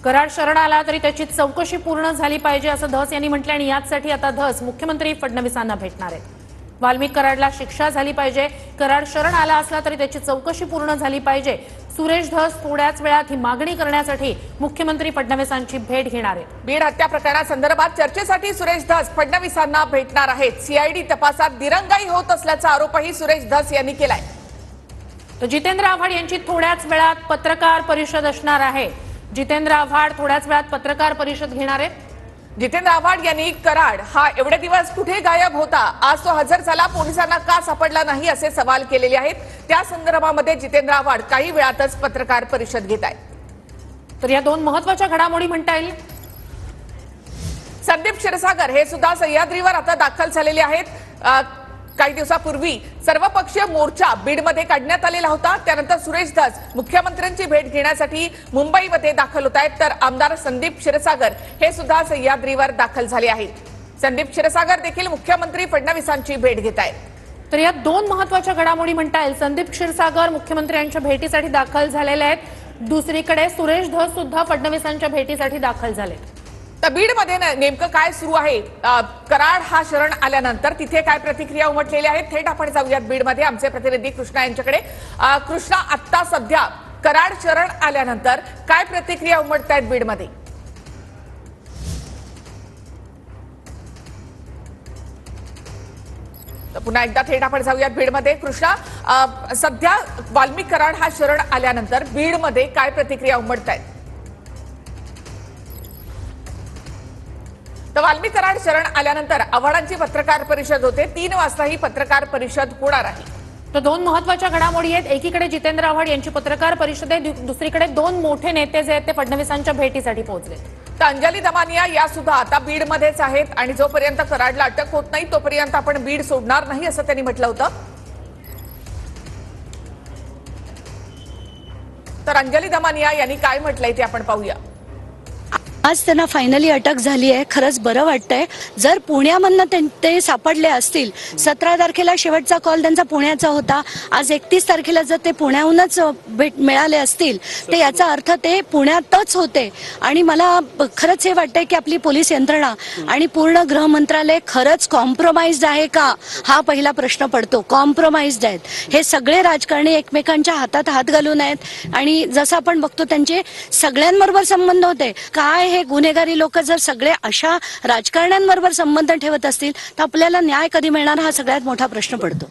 कराड शरण आला तरी त्याची चौकशी पूर्ण झाली पाहिजे असं धस यांनी म्हटलं आणि यासाठी आता धस मुख्यमंत्री फडणवीसांना भेटणार आहेत। वाल्मिक कराडला शिक्षा झाली पाहिजे, कराड शरण आला असला तरी त्याची चौकशी पूर्ण झाली पाहिजे। सुरेश धस थोड्याच वेळात ही मागणी करण्यासाठी मुख्यमंत्री फडणवीसांची भेट घेणार आहेत। बीड हत्या प्रकरणासंदर्भात चर्चेसाठी सुरेश धस फडणवीसांना भेटणार आहेत। सीआयडी तपासात दिरंगाई होत असल्याचा आरोपही सुरेश धस यांनी केलाय। तर जितेंद्र आव्हाड यांची थोड्याच वेळात पत्रकार परिषद असणार आहे। जितेंद्र आव्हाड थोड्याच वेळात पत्रकार परिषद घेणार आहेत। जितेंद्र आव्हाड यांनी कराड हा एवढे दिवस कुठे गायब होता, आज तो हजर झाला, पोलिसांना का सापडला नाही असे सवाल केलेले आहेत। त्या संदर्भामध्ये जितेंद्र आव्हाड काही वेळातच पत्रकार परिषद घेत आहेत। तर या दोन महत्त्वाच्या घडामोडी म्हणता येईल। संदीप क्षीरसागर हे सुद्धा सह्याद्रीवर आता दाखल झालेले आहेत। काही दिवसापूर्वी सर्वपक्षीय मोर्चा बीडमध्ये काढण्यात आलेला होता। त्यानंतर सुरेश धस मुख्यमंत्र्यांची भेट घेण्यासाठी मुंबईमध्ये दाखल होत आहेत, तर आमदार संदीप क्षीरसागर हे सुद्धा सह्याद्रीवर दाखल झाले आहेत। संदीप क्षीरसागर देखील मुख्यमंत्री फडणवीसांची भेट घेत आहेत। तर या दोन महत्त्वाच्या घडामोडी म्हणता येईल। संदीप क्षीरसागर मुख्यमंत्र्यांच्या भेटीसाठी दाखल झालेले आहेत, दुसरीकडे सुरेश धस सुद्धा फडणवीसांच्या भेटीसाठी दाखल झाले। तर बीडमध्ये नेमकं काय सुरू आहे, कराड हा शरण आल्यानंतर तिथे काय प्रतिक्रिया उमटलेल्या आहेत, थेट आपण जाऊयात बीडमध्ये आमचे प्रतिनिधी कृष्णा यांच्याकडे। कृष्णा, आत्ता सध्या कराड शरण आल्यानंतर काय प्रतिक्रिया उमटत आहेत बीडमध्ये? पुन्हा एकदा थेट आपण जाऊयात बीडमध्ये। कृष्णा, सध्या वाल्मिक कराड हा शरण आल्यानंतर बीडमध्ये काय प्रतिक्रिया उमटत आहेत? तर वाल्मिक कराड शरण आल्यानंतर आव्हाडांची पत्रकार परिषद होते, 3 वाजता ही पत्रकार परिषद होणार आहे। तर दोन महत्त्वाच्या घडामोडी आहेत। एकीकडे जितेंद्र आव्हाड यांची पत्रकार परिषद आहे, दुसरीकडे दोन मोठे नेते जे आहेत ते फडणवीसांच्या भेटीसाठी पोहोचले। तर अंजली दमानिया या सुद्धा आता बीडमध्येच आहेत आणि जोपर्यंत कराडला अटक होत नाही तोपर्यंत आपण बीड सोडणार नाही असं त्यांनी म्हटलं होतं। तर अंजली दमानिया यांनी काय म्हटलंय ते आपण पाहूया। आज त्यांना फायनली अटक झाली आहे, खरंच बरं वाटतंय। जर पुण्यामधनं ते सापडले असतील, 17 तारखेला शेवटचा कॉल त्यांचा पुण्याचा होता, आज 31 तारखेला जर ते पुण्याहूनच मिळाले असतील तर याचा अर्थ ते पुण्यातच होते। आणि मला खरंच हे वाटतंय की आपली पोलीस यंत्रणा आणि पूर्ण गृह मंत्रालय खरंच कॉम्प्रोमाइज्ड आहे का, हा पहिला प्रश्न पडतो। कॉम्प्रोमाइज्ड आहेत हे सगळे राजकारणी, एकमेकांच्या हातात हात घालून आहेत आणि जसं आपण बघतो त्यांचे सगळ्यांबरोबर संबंध होते। काय हे गुन्हेगारी लोक जर सगळे अशा राजकारण्यांबरोबर संबंध ठेवत असतील तर आपल्याला न्याय कधी मिळणार हा सगळ्यात मोठा प्रश्न पडतो।